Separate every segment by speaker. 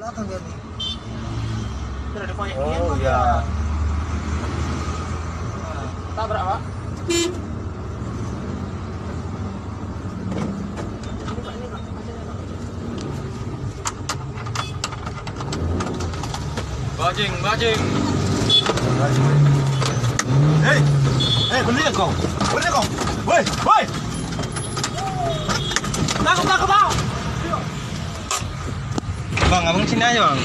Speaker 1: Datang dia nih. Sudah ada proyek
Speaker 2: Oh iya.
Speaker 1: Tabrak, Pak. Ini, Pak, ini, Pak. Macamnya, Pak.
Speaker 2: Bajing. Hei, bener ya kau? Woi.
Speaker 1: Takut, Bang.
Speaker 2: Bang, abang sini aja bang.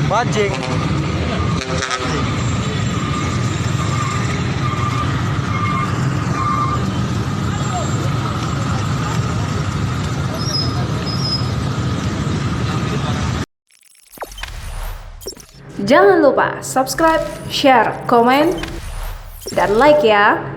Speaker 2: Bajing.
Speaker 3: Jangan lupa subscribe, share, komen, dan like ya.